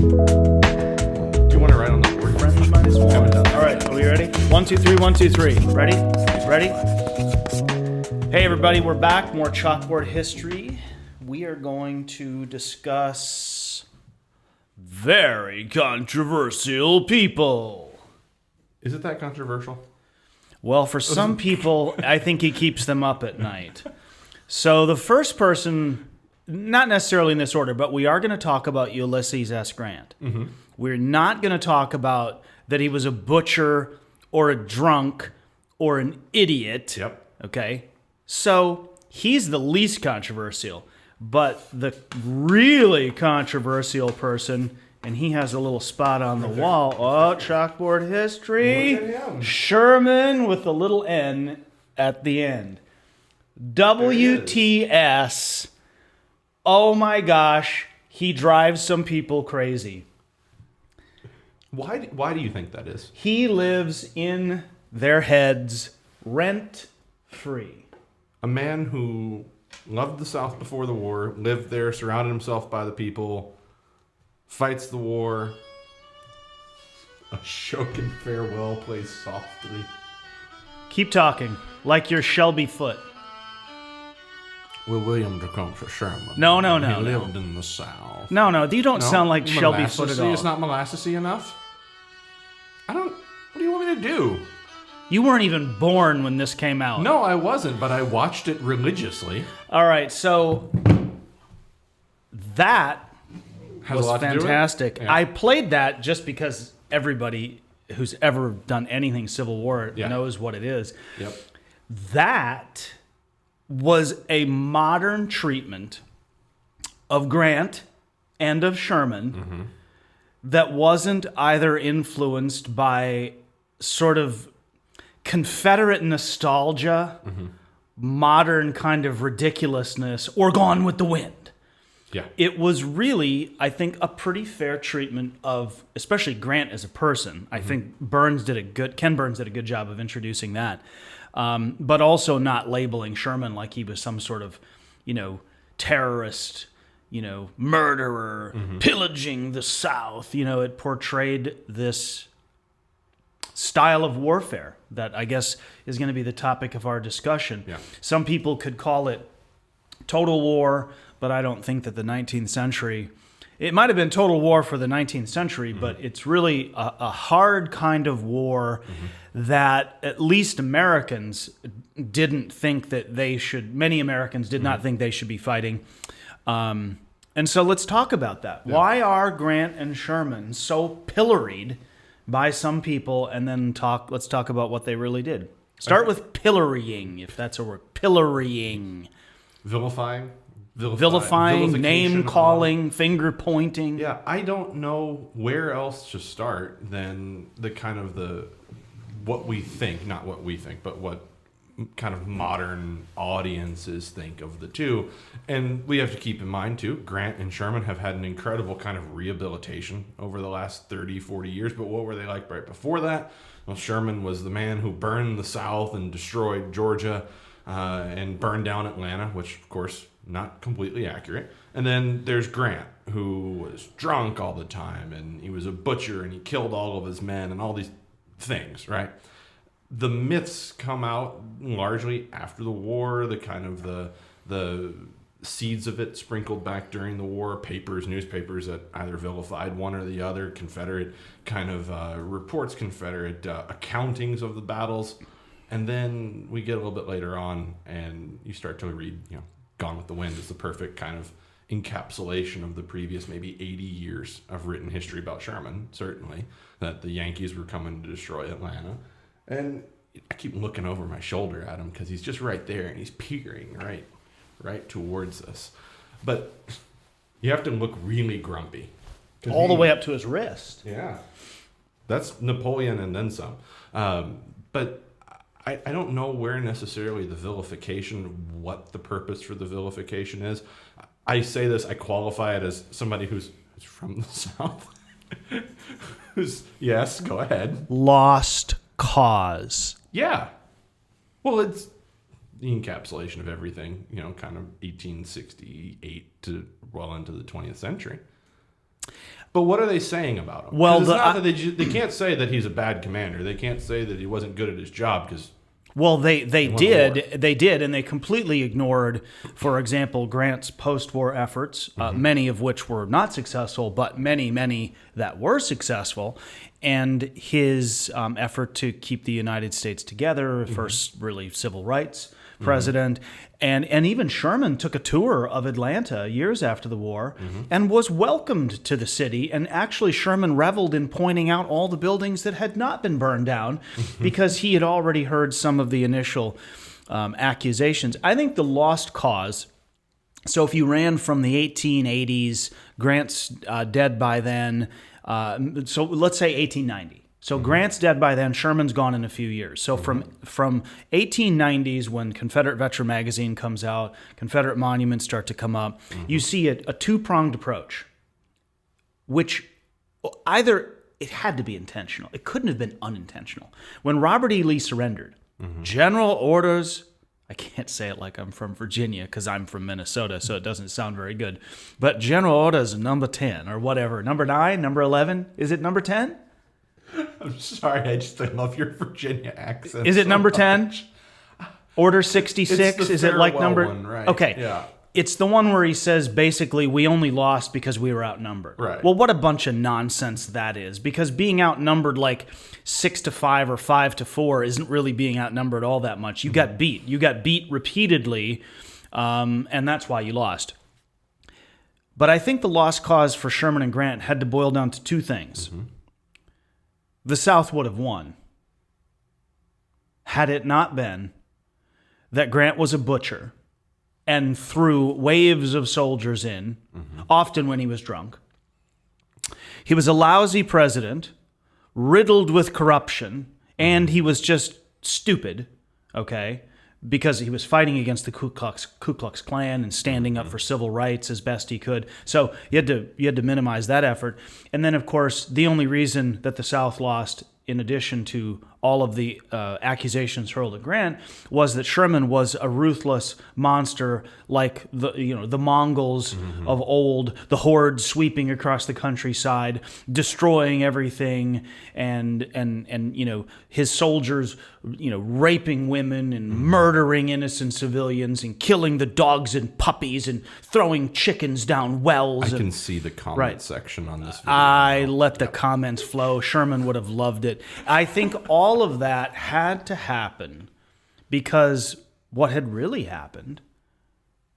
Do you want to write on the board? Friends minus one. All right, are we ready? 1, 2, 3, 1, 2, 3. Ready? Ready? Hey everybody, we're back. More Chalkboard History. We are going to discuss very controversial people. Is it that controversial? Well, for some people, I think he keeps them up at night. So the first person, not necessarily in this order, but we are going to talk about Ulysses S. Grant. Mm-hmm. We're not going to talk about that he was a butcher or a drunk or an idiot. Yep. Okay? So he's the least controversial. But the really controversial person, and he has a little spot on the wall. Oh, Chalkboard History. Look at him. Sherman with a little N at the end. WTS. Oh my gosh, he drives some people crazy. Why do you think that is? He lives in their heads rent-free. A man who loved the South before the war, lived there, surrounded himself by the people, fights the war. A Shokin farewell plays softly. Keep talking, like you're Shelby Foote. Well, William Tecumseh Sherman. No. He lived in the South. No, you don't sound like Shelby Foote at all. It's not molassesy enough? What do you want me to do? You weren't even born when this came out. No, I wasn't, but I watched it religiously. All right, so that Has a lot was to do with it? fantastic. Yeah. I played that just because everybody who's ever done anything Civil War knows what it is. Yep. That was a modern treatment of Grant and of Sherman that wasn't either influenced by sort of Confederate nostalgia, modern kind of ridiculousness, or Gone with the Wind. Yeah. It was really, I think, a pretty fair treatment of, especially Grant as a person. I think Ken Burns did a good job of introducing that. But also not labeling Sherman like he was some sort of, terrorist, murderer, pillaging the South. It portrayed this style of warfare that I guess is going to be the topic of our discussion. Yeah. Some people could call it total war, but I don't think that the 19th century... It might have been total war for the 19th century, but it's really a hard kind of war that at least Americans didn't think that they should... Many Americans did not think they should be fighting. And so let's talk about that. Yeah. Why are Grant and Sherman so pilloried by some people, and then let's talk about what they really did. Start with pillorying, if that's a word. Pillorying. Vilifying, name calling, finger pointing. Yeah, I don't know where else to start than what we think, not what we think, but what kind of modern audiences think of the two. And we have to keep in mind too, Grant and Sherman have had an incredible kind of rehabilitation over the last 30, 40 years. But what were they like right before that? Well, Sherman was the man who burned the South and destroyed Georgia and burned down Atlanta, which of course, not completely accurate. And then there's Grant, who was drunk all the time, and he was a butcher, and he killed all of his men, and all these things, right? The myths come out largely after the war, the kind of the seeds of it sprinkled back during the war, newspapers that either vilified one or the other, Confederate kind of reports, Confederate accountings of the battles. And then we get a little bit later on, and you start to read, Gone with the Wind is the perfect kind of encapsulation of the previous maybe 80 years of written history about Sherman, certainly, that the Yankees were coming to destroy Atlanta. And I keep looking over my shoulder at him because he's just right there, and he's peering right towards us. But you have to look really grumpy. All the way up to his wrist. Yeah. That's Napoleon and then some. But I don't know where necessarily the vilification, what the purpose for the vilification is. I say this, I qualify it as somebody who's from the South. Yes, go ahead. Lost cause. Yeah. Well, it's the encapsulation of everything, kind of 1868 to well into the 20th century. But what are they saying about him? Well, 'Cause it's not that they can't say that he's a bad commander. They can't say that he wasn't good at his job because. Well, they won the did, and they completely ignored, for example, Grant's post-war efforts, many of which were not successful, but many that were successful, and his effort to keep the United States together, first really civil rights president, and even Sherman took a tour of Atlanta years after the war and was welcomed to the city. And actually, Sherman reveled in pointing out all the buildings that had not been burned down because he had already heard some of the initial accusations. I think the lost cause. So if you ran from the 1880s, Grant's dead by then. So let's say 1890. So Grant's dead by then. Sherman's gone in a few years. So from 1890s, when Confederate Veteran Magazine comes out, Confederate monuments start to come up, you see a two-pronged approach, which either it had to be intentional. It couldn't have been unintentional. When Robert E. Lee surrendered, General Orders, I can't say it like I'm from Virginia because I'm from Minnesota, so it doesn't sound very good, but General Orders number 10 or whatever, number 9, number 11, is it number 10? I'm sorry, I love your Virginia accent. Is it so number much. 10? Order 66? It's the Is it like farewell number? one, right? Okay. Yeah. It's the one where he says basically we only lost because we were outnumbered. Right. Well, what a bunch of nonsense that is, because being outnumbered like 6-5 or 5-4 isn't really being outnumbered all that much. You got beat. You got beat repeatedly, and that's why you lost. But I think the lost cause for Sherman and Grant had to boil down to two things. The South would have won had it not been that Grant was a butcher and threw waves of soldiers in, often when he was drunk. He was a lousy president, riddled with corruption, and he was just stupid, okay, because he was fighting against the Ku Klux Klan and standing up for civil rights as best he could. So you had to minimize that effort. And then, of course, the only reason that the South lost, in addition to all of the accusations hurled at Grant, was that Sherman was a ruthless monster like the Mongols of old, the hordes sweeping across the countryside, destroying everything, and his soldiers raping women and murdering innocent civilians and killing the dogs and puppies and throwing chickens down wells. I can see the comment section on this video. I let the comments flow. Sherman would have loved it. I think all of that had to happen because what had really happened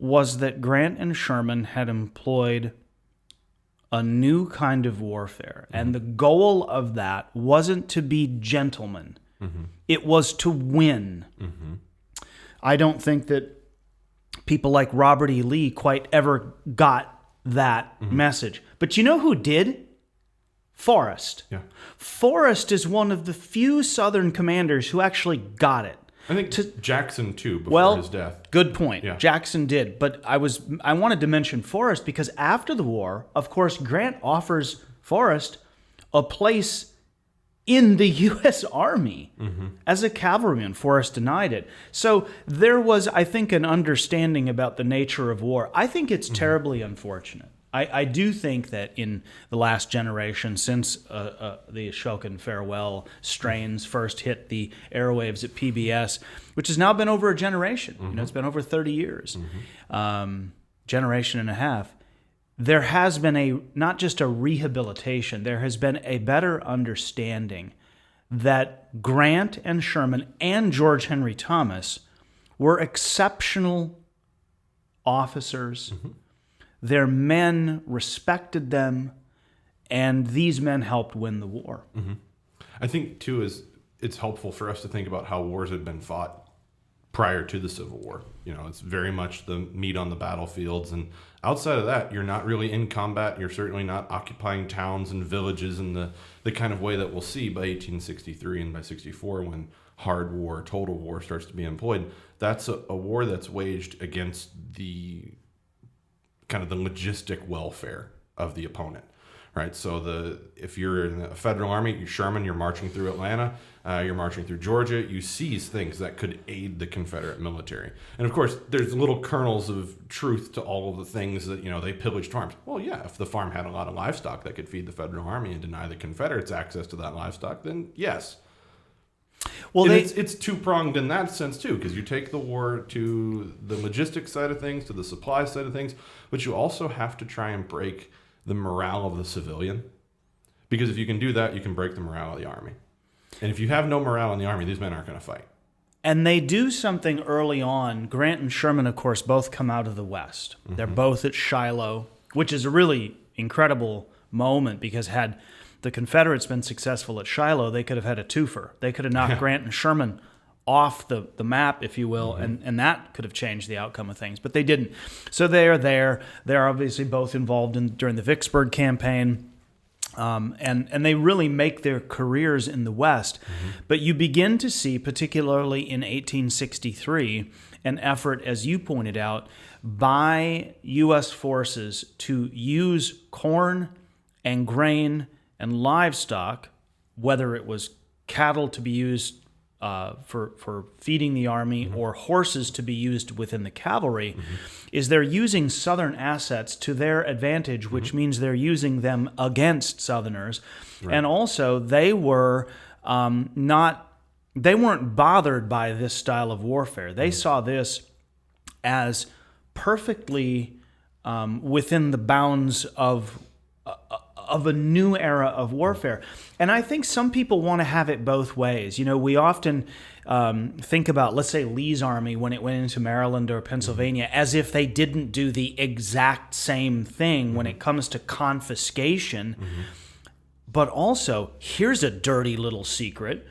was that Grant and Sherman had employed a new kind of warfare. And the goal of that wasn't to be gentlemen. It was to win. I don't think that people like Robert E. Lee quite ever got that message. But you know who did? Forrest. Yeah. Forrest is one of the few Southern commanders who actually got it. I think Jackson, too, before his death. Good point. Yeah. Jackson did. But I wanted to mention Forrest because after the war, of course, Grant offers Forrest a place in the U.S. Army as a cavalryman. Forrest denied it. So there was, I think, an understanding about the nature of war. I think it's terribly unfortunate. I do think that in the last generation, since the Ashokan farewell strains first hit the airwaves at PBS, which has now been over a generation, it's been over 30 years, generation and a half, there has been not just a rehabilitation, there has been a better understanding that Grant and Sherman and George Henry Thomas were exceptional officers. Their men respected them, and these men helped win the war. I think, too, it's helpful for us to think about how wars had been fought prior to the Civil War. It's very much the meat on the battlefields, and outside of that, you're not really in combat. You're certainly not occupying towns and villages in the kind of way that we'll see by 1863 and by 64 when hard war, total war starts to be employed. That's a war that's waged against the kind of the logistic welfare of the opponent, right? So if you're in the Federal Army, you're Sherman, you're marching through Atlanta, you're marching through Georgia, you seize things that could aid the Confederate military. And of course, there's little kernels of truth to all of the things that, they pillaged farms. Well, yeah, if the farm had a lot of livestock that could feed the Federal Army and deny the Confederates access to that livestock, then yes. Well, it's two-pronged in that sense, too, because you take the war to the logistics side of things, to the supply side of things, but you also have to try and break the morale of the civilian. Because if you can do that, you can break the morale of the army. And if you have no morale in the army, these men aren't going to fight. And they do something early on. Grant and Sherman, of course, both come out of the West. Mm-hmm. They're both at Shiloh, which is a really incredible moment, because had the Confederates been successful at Shiloh, they could have had a twofer. They could have knocked Grant and Sherman off the map, if you will, and that could have changed the outcome of things. But they didn't. So they are there. They're obviously both involved during the Vicksburg campaign. And they really make their careers in the West. But you begin to see, particularly in 1863, an effort, as you pointed out, by U.S. forces to use corn and grain and livestock, whether it was cattle to be used for feeding the army or horses to be used within the cavalry, is they're using Southern assets to their advantage, which means they're using them against Southerners. Right. And also they were they weren't bothered by this style of warfare. They saw this as perfectly within the bounds of a new era of warfare. And I think some people want to have it both ways. We often think about, let's say, Lee's army when it went into Maryland or Pennsylvania, as if they didn't do the exact same thing when it comes to confiscation. But also, here's a dirty little secret.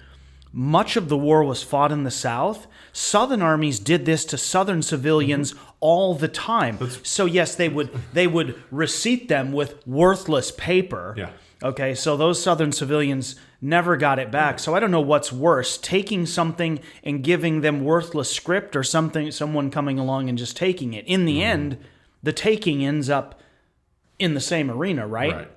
Much of the war was fought in the South. Southern armies did this to Southern civilians all the time. So yes, they would receipt them with worthless paper. Yeah. Okay, so those Southern civilians never got it back. So I don't know what's worse, taking something and giving them worthless script, or someone coming along and just taking it. In the end, the taking ends up in the same arena, right?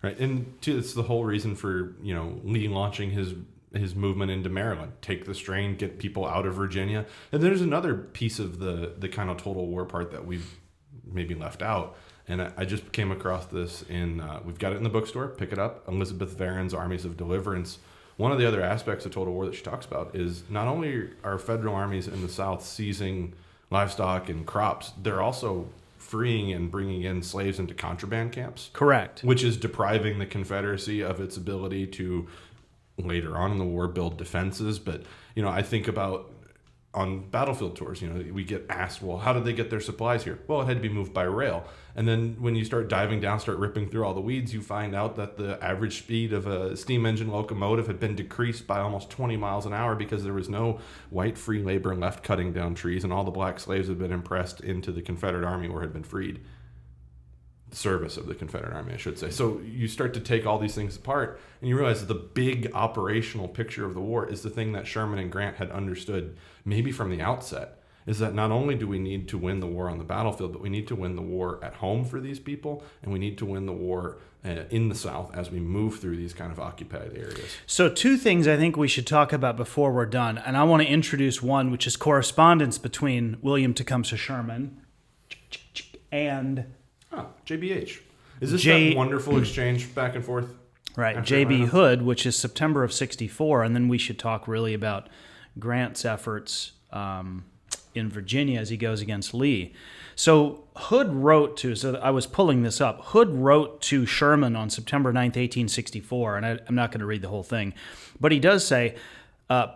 Right. And it's the whole reason for, Lee launching his movement into Maryland, take the strain, get people out of Virginia. And there's another piece of the kind of total war part that we've maybe left out. And I just came across this we've got it in the bookstore, pick it up, Elizabeth Varon's Armies of Deliverance. One of the other aspects of total war that she talks about is not only are federal armies in the South seizing livestock and crops, they're also freeing and bringing in slaves into contraband camps. Correct. Which is depriving the Confederacy of its ability to later on in the war build defenses. But I think about on battlefield tours, we get asked, well, how did they get their supplies here? Well, it had to be moved by rail. And then when you start diving down, start ripping through all the weeds, you find out that the average speed of a steam engine locomotive had been decreased by almost 20 miles an hour because there was no white free labor left cutting down trees, and all the black slaves had been impressed into the Confederate Army or had been freed. Service of the Confederate Army, I should say. So you start to take all these things apart, and you realize that the big operational picture of the war is the thing that Sherman and Grant had understood maybe from the outset, is that not only do we need to win the war on the battlefield, but we need to win the war at home for these people, and we need to win the war in the South as we move through these kind of occupied areas. So two things I think we should talk about before we're done, and I want to introduce one, which is correspondence between William Tecumseh Sherman and JBH. Is this that wonderful exchange back and forth? Right, J.B. Hood, which is September of 64, and then we should talk really about Grant's efforts in Virginia as he goes against Lee. So Hood wrote so I was pulling this up, Hood wrote to Sherman on September 9th, 1864, and I'm not going to read the whole thing, but he does say,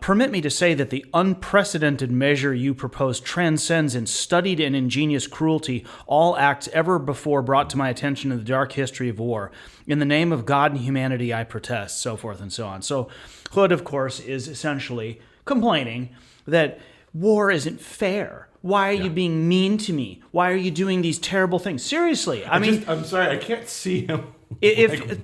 permit me to say that the unprecedented measure you propose transcends in studied and ingenious cruelty all acts ever before brought to my attention in the dark history of war. In the name of God and humanity, I protest, so forth and so on. So Hood, of course, is essentially complaining that war isn't fair. Why are you being mean to me? Why are you doing these terrible things? Seriously, I'm sorry, I can't see him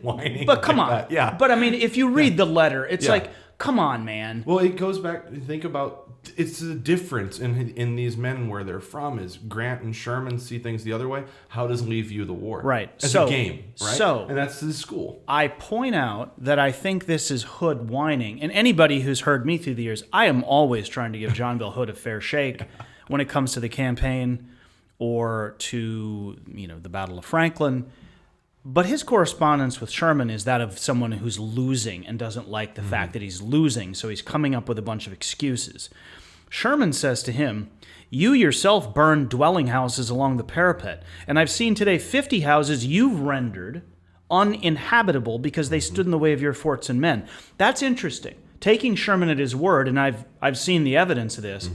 whining. But come like on, that. Yeah. But I mean, if you read the letter, it's like, come on, man. Well, it goes back. Think about it's the difference in these men where they're from is Grant and Sherman see things the other way. How does Lee view the war? Right. As a game, right? So, and that's his school. I point out that I think this is Hood whining. And anybody who's heard me through the years, I am always trying to give John Bell Hood a fair shake when it comes to the campaign or to, the Battle of Franklin. But his correspondence with Sherman is that of someone who's losing and doesn't like the fact that he's losing, so he's coming up with a bunch of excuses. Sherman says to him, "You yourself burned dwelling houses along the parapet, and I've seen today 50 houses you've rendered uninhabitable because they stood in the way of your forts and men." That's interesting. Taking Sherman at his word, and I've seen the evidence of this,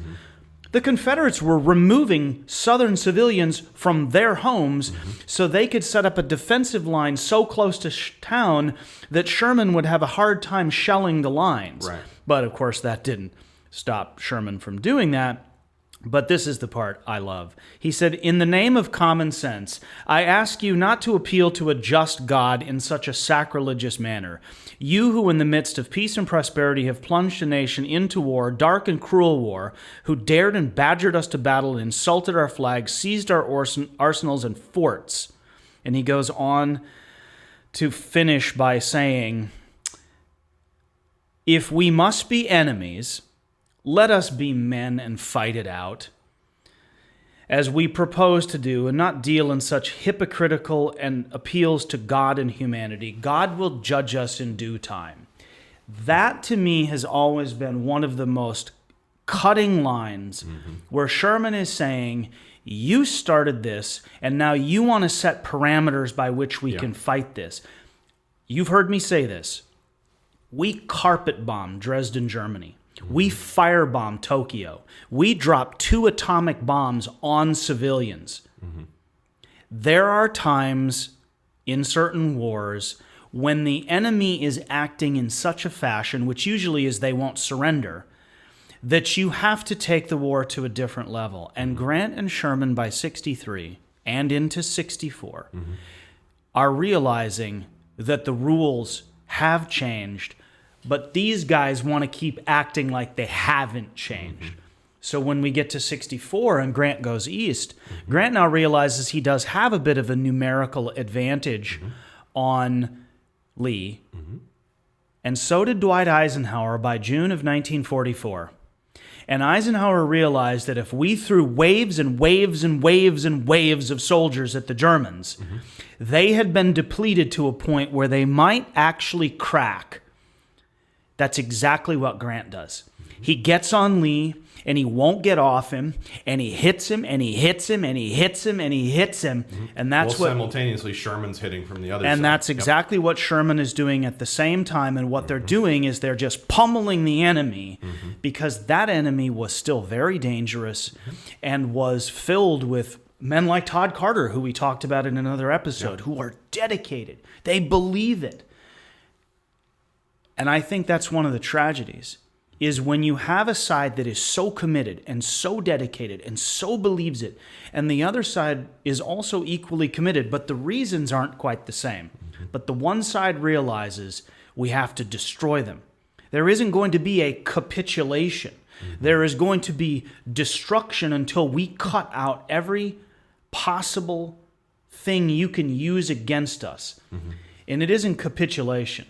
the Confederates were removing Southern civilians from their homes so they could set up a defensive line so close to town that Sherman would have a hard time shelling the lines. Right. But, of course, that didn't stop Sherman from doing that. But this is the part I love. He said, "In the name of common sense, I ask you not to appeal to a just God in such a sacrilegious manner. You who in the midst of peace and prosperity have plunged a nation into war, dark and cruel war, who dared and badgered us to battle, insulted our flag, seized our arsenals and forts." And he goes on to finish by saying, "If we must be enemies, let us be men and fight it out, as we propose to do, and not deal in such hypocritical and appeals to God and humanity. God will judge us in due time." That, to me, has always been one of the most cutting lines where Sherman is saying, you started this, and now you want to set parameters by which we can fight this. You've heard me say this. We carpet bombed Dresden, Germany. We firebombed Tokyo. We dropped 2 atomic bombs on civilians. There are times in certain wars when the enemy is acting in such a fashion, which usually is they won't surrender, that you have to take the war to a different level. And Grant and Sherman by 63 and into 64 are realizing that the rules have changed, but these guys want to keep acting like they haven't changed. So when we get to 64 and Grant goes east, Grant now realizes he does have a bit of a numerical advantage on Lee. And so did Dwight Eisenhower by June of 1944. And Eisenhower realized that if we threw waves and waves and waves and waves of soldiers at the Germans, they had been depleted to a point where they might actually crack. That's exactly what Grant does. He gets on Lee, and he won't get off him, and he hits him, and he hits him, and he hits him, and he hits him, and that's what simultaneously Sherman's hitting from the other side. And that's exactly what Sherman is doing at the same time, and what they're doing is they're just pummeling the enemy because that enemy was still very dangerous and was filled with men like Todd Carter, who we talked about in another episode, who are dedicated. They believe it. And I think that's one of the tragedies, is when you have a side that is so committed and so dedicated and so believes it, and the other side is also equally committed, but the reasons aren't quite the same. But the one side realizes we have to destroy them. There isn't going to be a capitulation. There is going to be destruction until we cut out every possible thing you can use against us. And it isn't capitulation.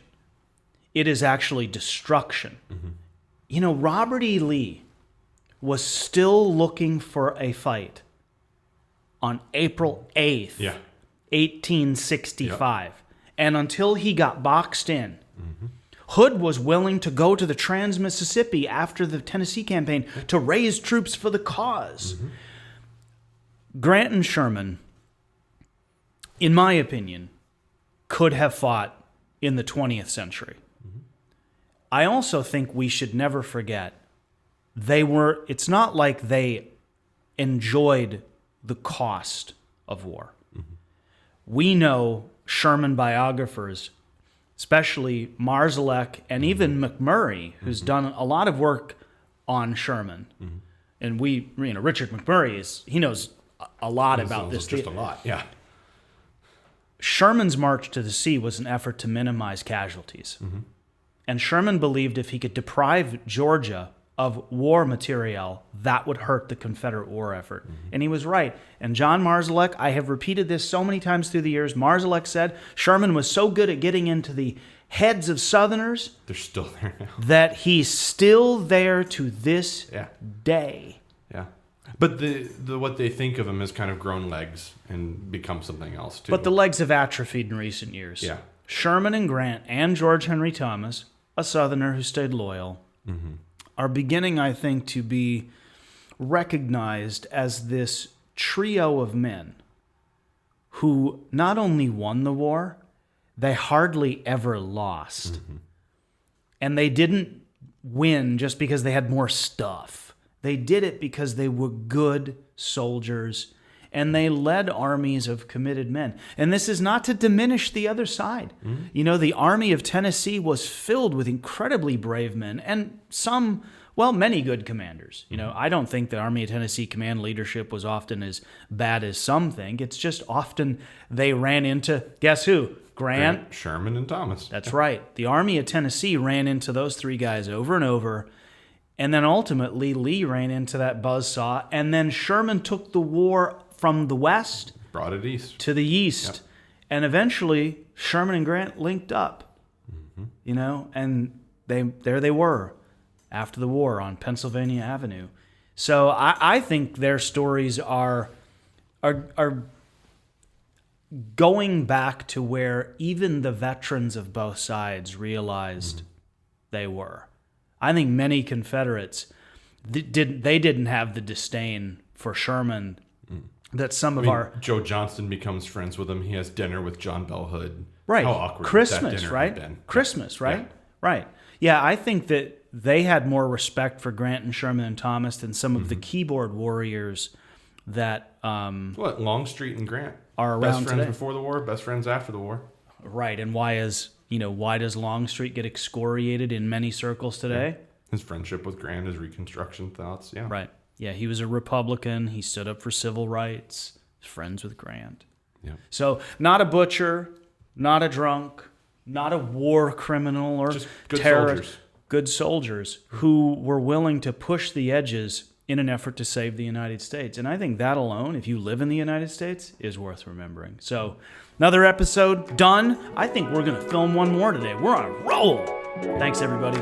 It is actually destruction. You know, Robert E. Lee was still looking for a fight on April 8th, 1865. And until he got boxed in, Hood was willing to go to the Trans-Mississippi after the Tennessee campaign to raise troops for the cause. Grant and Sherman, in my opinion, could have fought in the 20th century. I also think we should never forget it's not like they enjoyed the cost of war. We know Sherman biographers, especially Marzalek and even McMurray, who's done a lot of work on Sherman. And Richard McMurray he knows a lot about this. Just a lot, yeah. Sherman's march to the sea was an effort to minimize casualties. And Sherman believed if he could deprive Georgia of war material that would hurt the Confederate war effort. And he was right. And John Marszalek, I have repeated this so many times through the years, Marszalek said Sherman was so good at getting into the heads of Southerners, They're still there now. that he's still there to this day. Yeah. But the what they think of him has kind of grown legs and become something else, too. But the legs have atrophied in recent years. Yeah. Sherman and Grant and George Henry Thomas, a Southerner who stayed loyal, are beginning, I think, to be recognized as this trio of men who not only won the war, they hardly ever lost. And they didn't win just because they had more stuff. They did it because they were good soldiers and they led armies of committed men. And this is not to diminish the other side. You know, the Army of Tennessee was filled with incredibly brave men and many good commanders. You know, I don't think the Army of Tennessee command leadership was often as bad as some think. It's just often they ran into, guess who? Grant, Sherman, and Thomas. That's right. The Army of Tennessee ran into those three guys over and over. And then ultimately Lee ran into that buzzsaw. And then Sherman took the war from the west, brought it east to the east. And eventually Sherman and Grant linked up, you know, and there they were after the war on Pennsylvania Avenue. So I think their stories are going back to where even the veterans of both sides realized they were. I think many Confederates didn't have the disdain for Sherman that some of our Joe Johnston becomes friends with him. He has dinner with John Bell Hood. Right. How awkward Christmas, that dinner right? had been. Christmas, right? Yeah. Right. Yeah, I think that they had more respect for Grant and Sherman and Thomas than some of the keyboard warriors that Longstreet and Grant are around best friends today. before the war, best friends after the war. Right. And why does Longstreet get excoriated in many circles today? His friendship with Grant, his Reconstruction thoughts. Yeah. Right. Yeah, he was a Republican. He stood up for civil rights. He's friends with Grant. Yeah. So not a butcher, not a drunk, not a war criminal or Just good terrorist. soldiers. Good soldiers who were willing to push the edges in an effort to save the United States. And I think that alone, if you live in the United States, is worth remembering. So another episode done. I think we're going to film one more today. We're on a roll. Thanks, everybody.